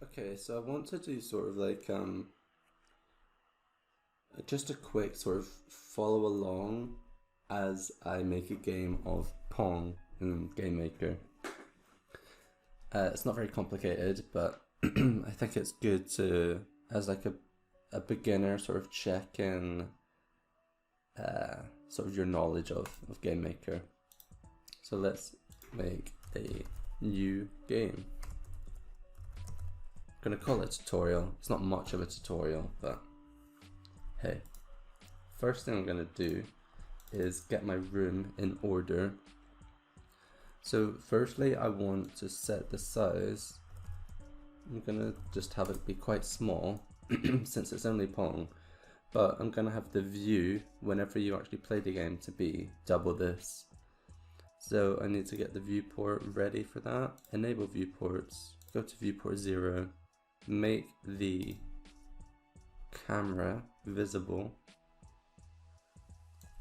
Okay, so I want to do sort of like just a quick sort of follow along as I make a game of Pong in GameMaker. It's not very complicated, but I think it's good to, as like a beginner, sort of check in sort of your knowledge of GameMaker. So let's make a new game. I'm gonna call it tutorial. It's not much of a tutorial, but hey. First thing I'm gonna do is get my room in order. So firstly, I want to set the size. I'm gonna just have it be quite small since it's only Pong, but I'm gonna have the view whenever you actually play the game to be double this. So I need to get the viewport ready for that. Enable viewports, go to viewport 0, make the camera visible.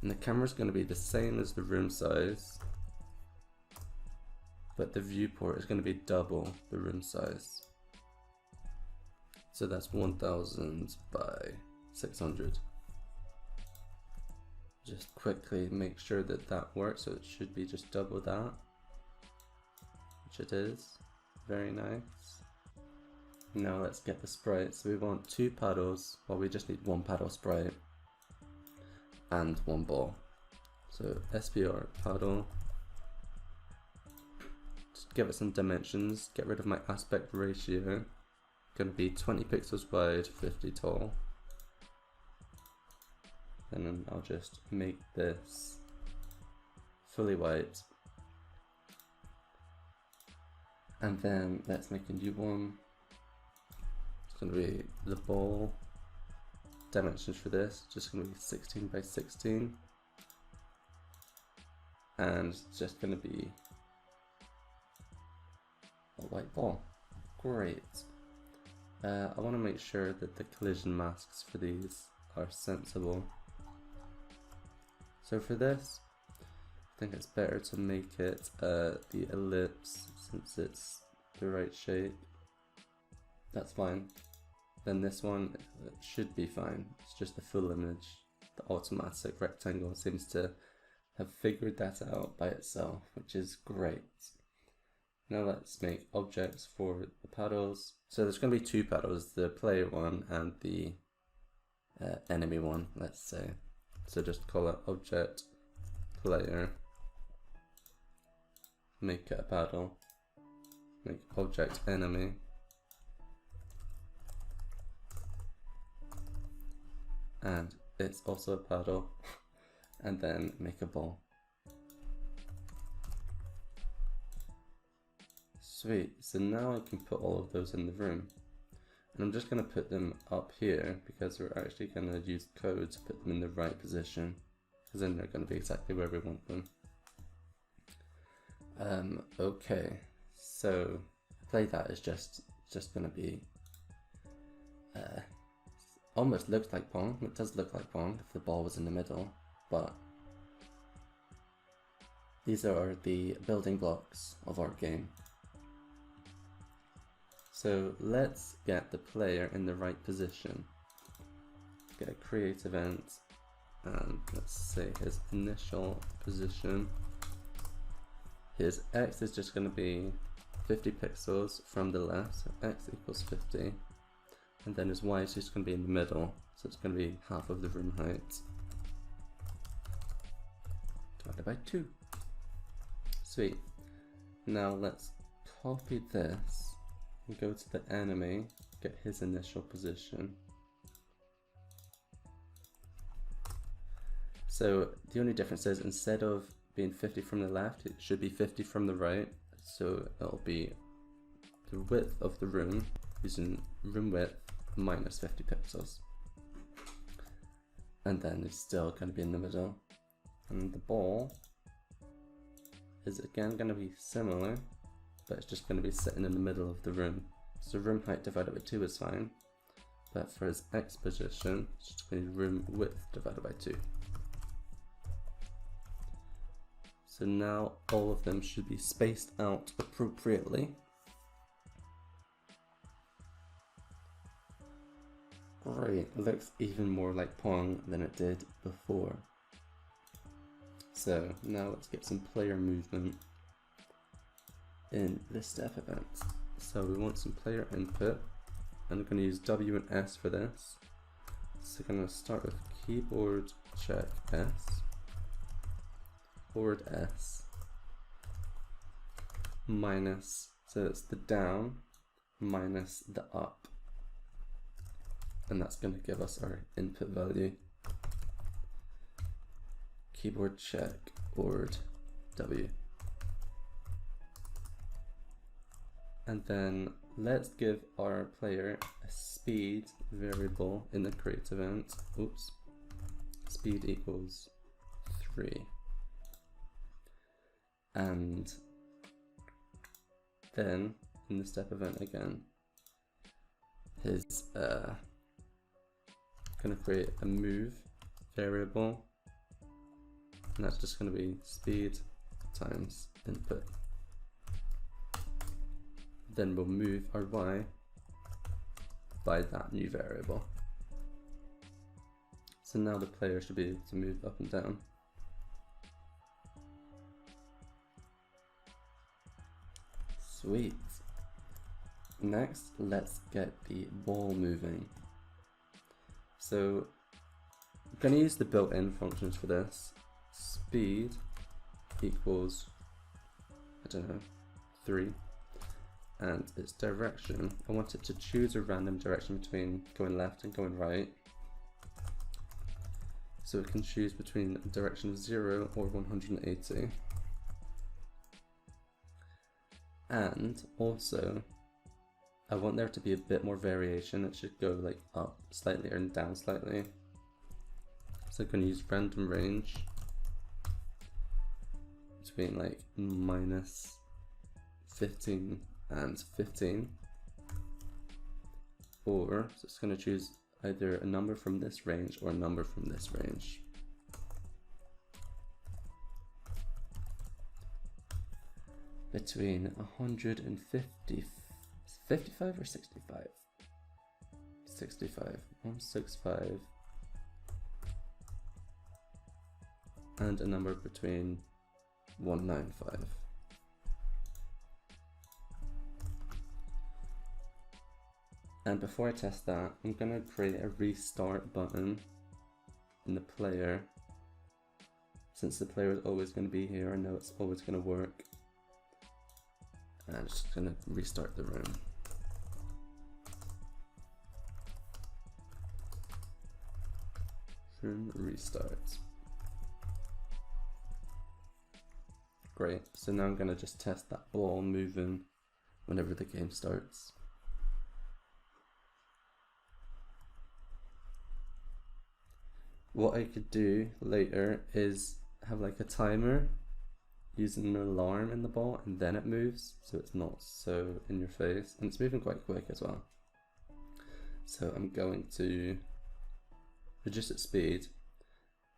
And the camera is going to be the same as the room size, but the viewport is going to be double the room size. So that's 1000 by 600. Just quickly make sure that that works, so it should be just double that, which it is. Very nice. Now let's get the sprite. So we want 2 paddles, well we just need 1 paddle sprite and 1 ball. So SPR paddle, just give it some dimensions, get rid of my aspect ratio, gonna be 20 pixels wide, 50 tall. And then I'll just make this fully white. And then let's make a new one. It's gonna be the ball. Dimensions for this, just gonna be 16 by 16. And it's just gonna be a white ball. Great. I wanna make sure that the collision masks for these are sensible. So for this, I think it's better to make it the ellipse since it's the right shape. That's fine. Then this one should be fine. It's just the full image. The automatic rectangle seems to have figured that out by itself, which is great. Now let's make objects for the paddles. So there's going to be 2 paddles, the player one and the enemy one, let's say. So just call it object player, make it a paddle, make object enemy, and it's also a paddle, and then make a ball. Sweet, so now I can put all of those in the room. And I'm just going to put them up here because we're actually going to use code to put them in the right position, because then they're going to be exactly where we want them. Okay, so play that is just going to be almost looks like Pong. It does look like Pong if the ball was in the middle, but these are the building blocks of our game. So let's get the player in the right position. Get a create event, and let's say his initial position. His X is just going to be 50 pixels from the left, so X equals 50. And then his Y is just going to be in the middle, so it's going to be half of the room height. Divided by 2. Sweet. Now let's copy this. Go to the enemy, get his initial position. So the only difference is instead of being 50 from the left, it should be 50 from the right. So it'll be the width of the room using room width minus 50 pixels. And then it's still going to be in the middle. And the ball is again going to be similar, but it's just going to be sitting in the middle of the room. So room height divided by 2 is fine, but for his X position, it's just going to be room width divided by 2. So now all of them should be spaced out appropriately. Great, it looks even more like Pong than it did before. So now let's get some player movement in this step event. So we want some player input. I'm going to use W and S for this. So I'm going to start with keyboard check S, board S, minus, so it's the down minus the up. And that's going to give us our input value. Keyboard check board W. And then let's give our player a speed variable in the create event. Oops. Speed equals 3. And then in the step event again, his gonna create a move variable, and that's just gonna be speed times input. Then we'll move our Y by that new variable. So now the player should be able to move up and down. Sweet. Next, let's get the ball moving. So I'm going to use the built-in functions for this. Speed equals, I don't know, 3. And its direction, I want it to choose a random direction between going left and going right. So it can choose between a direction of 0 or 180. And also, I want there to be a bit more variation. It should go like up slightly and down slightly. So I'm going to use random range between like minus 15 and 15, or so it's going to choose either a number from this range or a number from this range. Between 150, 55 or 65? 65, 165, and a number between 195. And before I test that, I'm going to create a restart button in the player. Since the player is always going to be here, I know it's always going to work. And I'm just going to restart the room. Room restart. Great, so now I'm going to just test that ball moving whenever the game starts. What I could do later is have like a timer using an alarm in the ball, and then it moves, so it's not so in your face, and it's moving quite quick as well. So I'm going to reduce its speed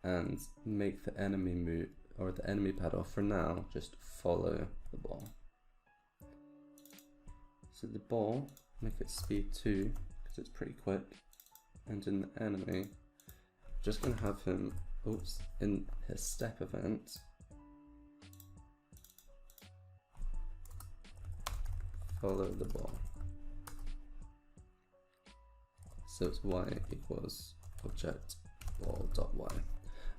and make the enemy move, or the enemy paddle for now, just follow the ball. So the ball, make its speed 2, because it's pretty quick, and in the enemy, just going to have him, oops, in his step event, follow the ball. So it's y equals object ball.y.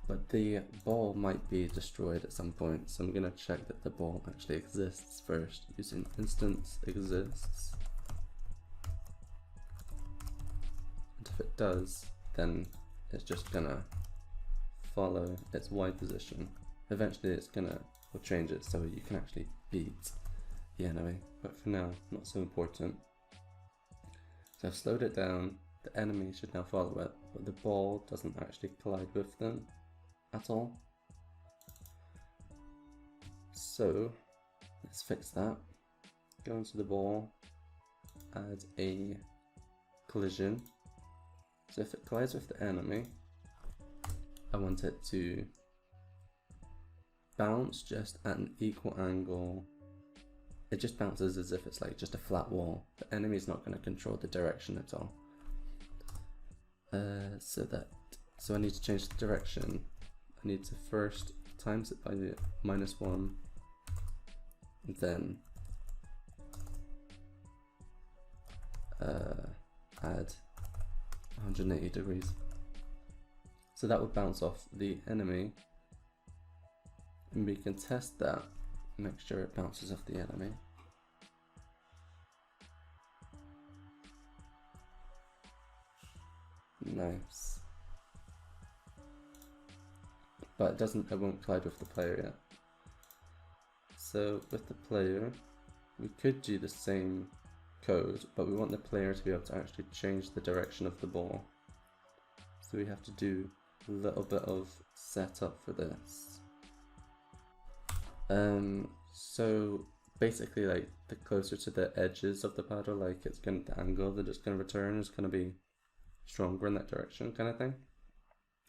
But the ball might be destroyed at some point, so I'm going to check that the ball actually exists first using instance exists. And if it does, then it's just gonna follow its Y position. Eventually we'll change it so you can actually beat the enemy, but for now, not so important. So I've slowed it down, the enemy should now follow it, but the ball doesn't actually collide with them at all. So let's fix that. Go into the ball, add a collision. So if it collides with the enemy, I want it to bounce just at an equal angle. It just bounces as if it's like just a flat wall. The enemy is not going to control the direction at all. So I need to change the direction. I need to first times it by -1, and then add 180 degrees. So that would bounce off the enemy, and we can test that, make sure it bounces off the enemy. Nice. But it won't collide with the player yet. So with the player, we could do the same code, but we want the player to be able to actually change the direction of the ball. So we have to do a little bit of setup for this. So basically, like, the closer to the edges of the paddle, like the angle that it's going to return is going to be stronger in that direction, kind of thing.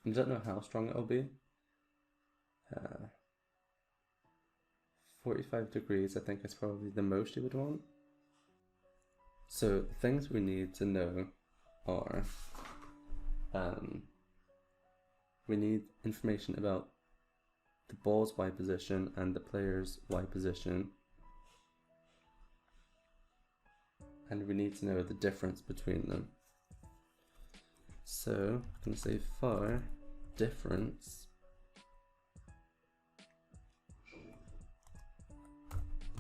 I don't know how strong it'll be. 45 degrees I think is probably the most you would want. So things we need to know are, we need information about the ball's Y position and the player's Y position, and we need to know the difference between them. So I'm going to say for difference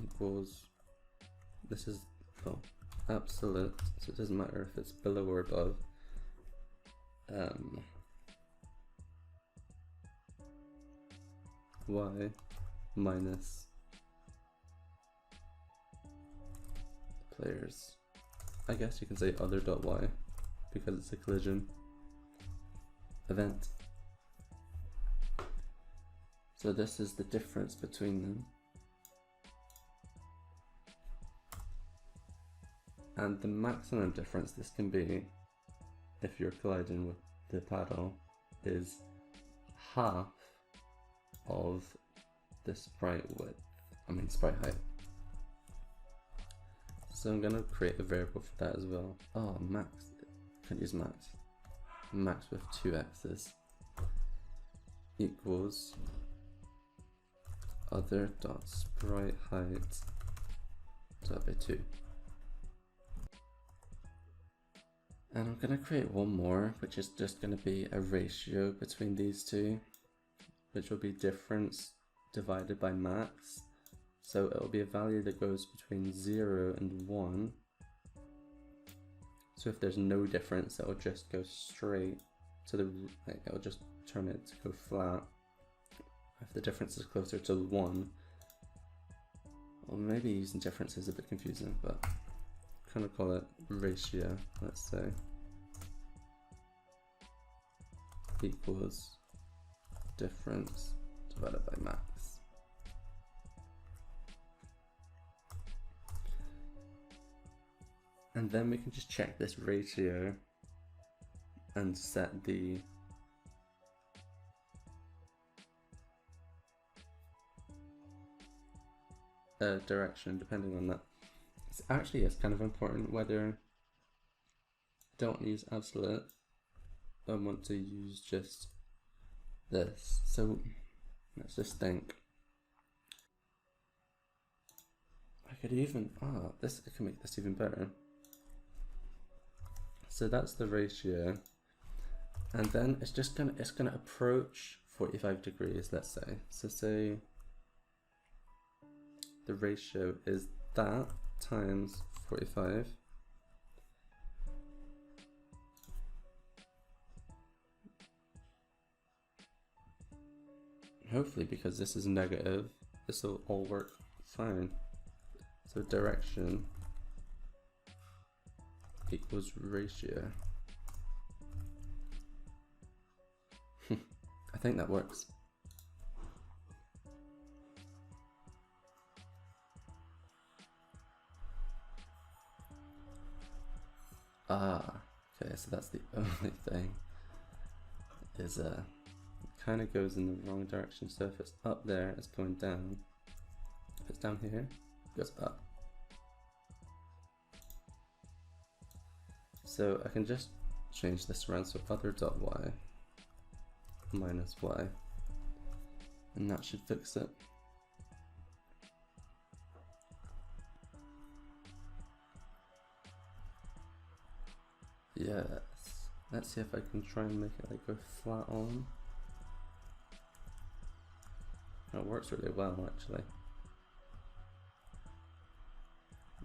equals, this is absolute, so it doesn't matter if it's below or above, y minus players. I guess you can say other.y because it's a collision event. So this is the difference between them. And the maximum difference this can be, if you're colliding with the paddle, is half of the sprite width, sprite height. So I'm going to create a variable for that as well. Oh, max, can't use max. Max with 2 x's equals other.sprite height divided by 2. And I'm going to create one more, which is just going to be a ratio between these two, which will be difference divided by max. So it will be a value that goes between 0 and 1. So if there's no difference, it will just go straight to the, it'll just turn it to go flat. If the difference is closer to 1, well, maybe using difference is a bit confusing, but kind of call it ratio, let's say, equals difference divided by max. And then we can just check this ratio and set the direction depending on that. It's kind of important whether I don't want to use absolute, I want to use just this. So let's just think. I could even, I can make this even better. So that's the ratio, and then it's gonna approach 45 degrees, let's say. So say the ratio is that times 45. Hopefully, because this is negative, this will all work fine. So direction equals ratio. I think that works. Okay, so that's the only thing, is it kind of goes in the wrong direction. So if it's up there, it's going down. If it's down here, it goes up. So I can just change this around, so other dot y minus y, and that should fix it. Yes. Let's see if I can try and make it like go flat on. It works really well actually.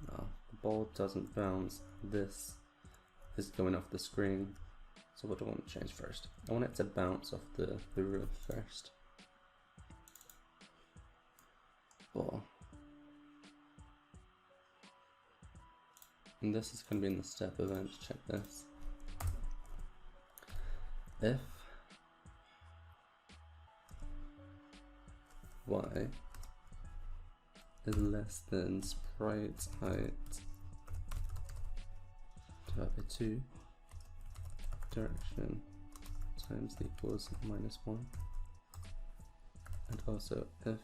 No, the ball doesn't bounce. This is going off the screen. So what do I want to change first? I want it to bounce off the roof first. Ball. And this is going to be in the step event. Check this. If y is less than sprite height divided by 2, direction times equals -1, and also if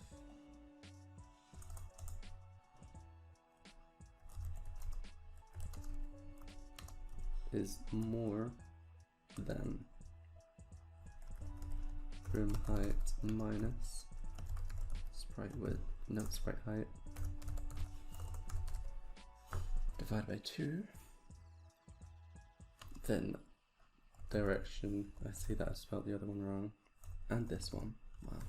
is more than room height minus sprite width, no, sprite height divided by 2, then direction, I see that I spelled the other one wrong, and this one, wow,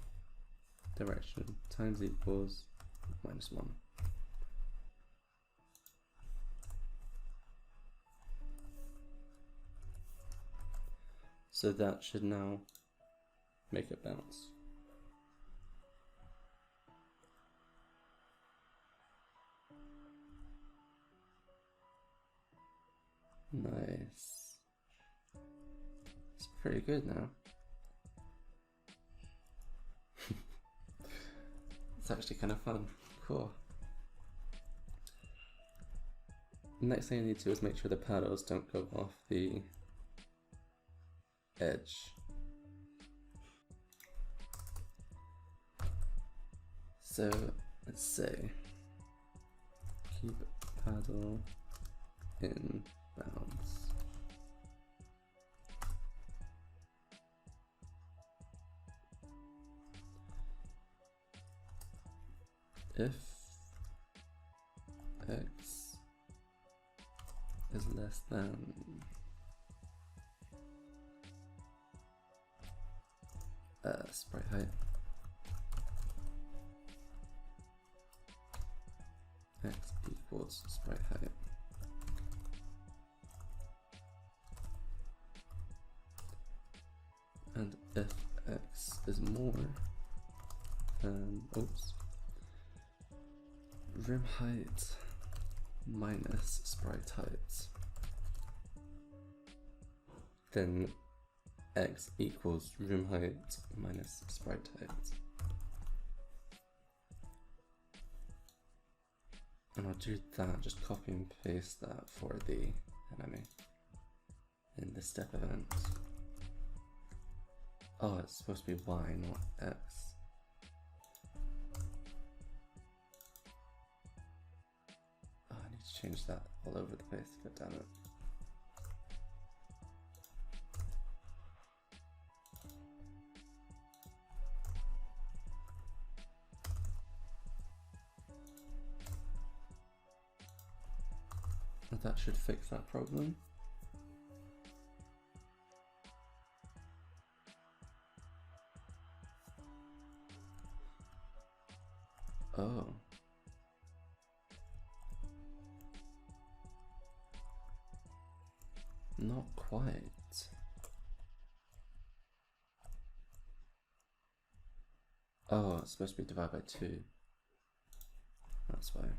direction times equals -1. So that should now make it bounce. Nice. It's pretty good now. It's actually kind of fun. Cool. Next thing I need to do is make sure the paddles don't go off the edge. So let's say keep paddle in bounds. If x is less than sprite height, x equals sprite height, and if x is more than, rim height minus sprite height, then x equals room height minus sprite height. And I'll do that, just copy and paste that for the enemy in the step event. Oh, it's supposed to be y, not x. Oh, I need to change that all over the place, god damn it. That should fix that problem. Oh. Not quite. Oh, it's supposed to be divided by 2. That's why.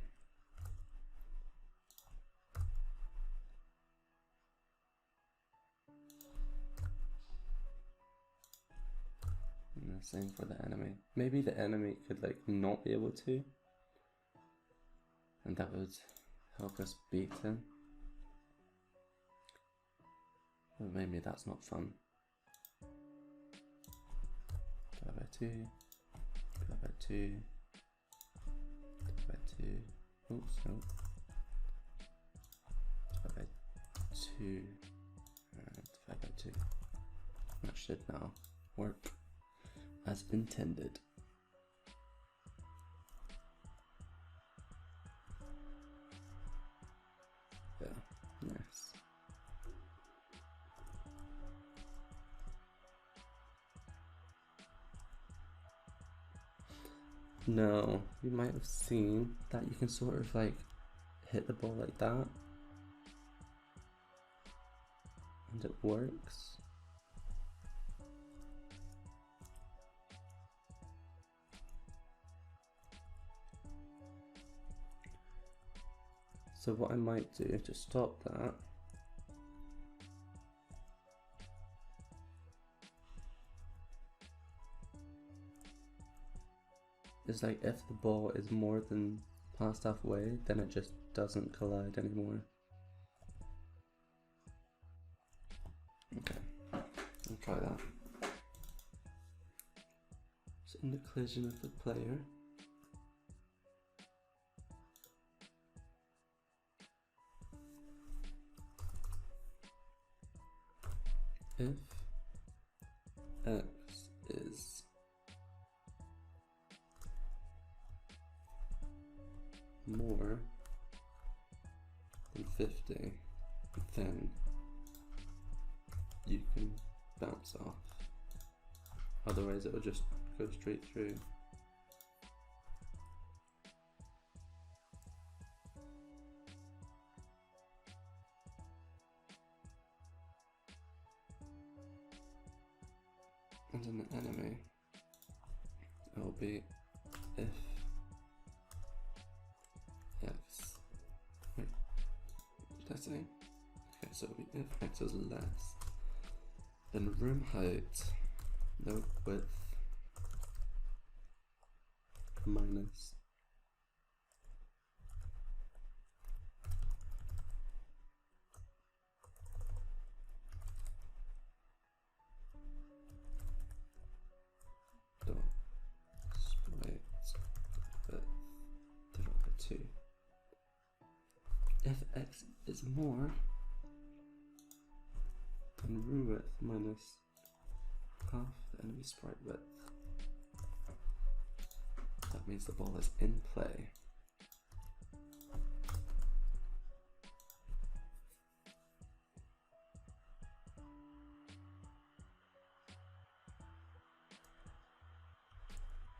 And the same for the enemy. Maybe the enemy could like not be able to, and that would help us beat him. But maybe that's not fun. Divide by 2, divide by 2, divide by 2, oops, no. Divide by 2, and should now work as intended. Yeah, nice. No, you might have seen that you can sort of like hit the ball like that and it works. So what I might do to stop that is like if the ball is more than past halfway, then it just doesn't collide anymore. Okay, I'll try that. So in the collision of the player, if x is more than 50, then you can bounce off. Otherwise it will just go straight through. And in the enemy, it will be if x, wait, what did I say? Okay, so it will be if x is less than room height, no width, minus dot sprite width divided by 2. If x is more than room width minus half the enemy sprite width, that means the ball is in play.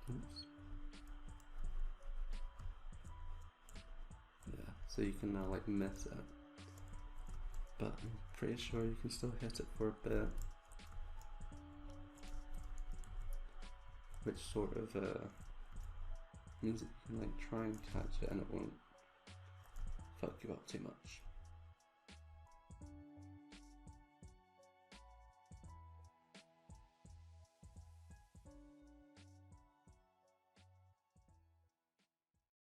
Oops. Yeah, so you can now like miss it, but I'm pretty sure you can still hit it for a bit, which sort of means that you can like try and catch it and it won't fuck you up too much.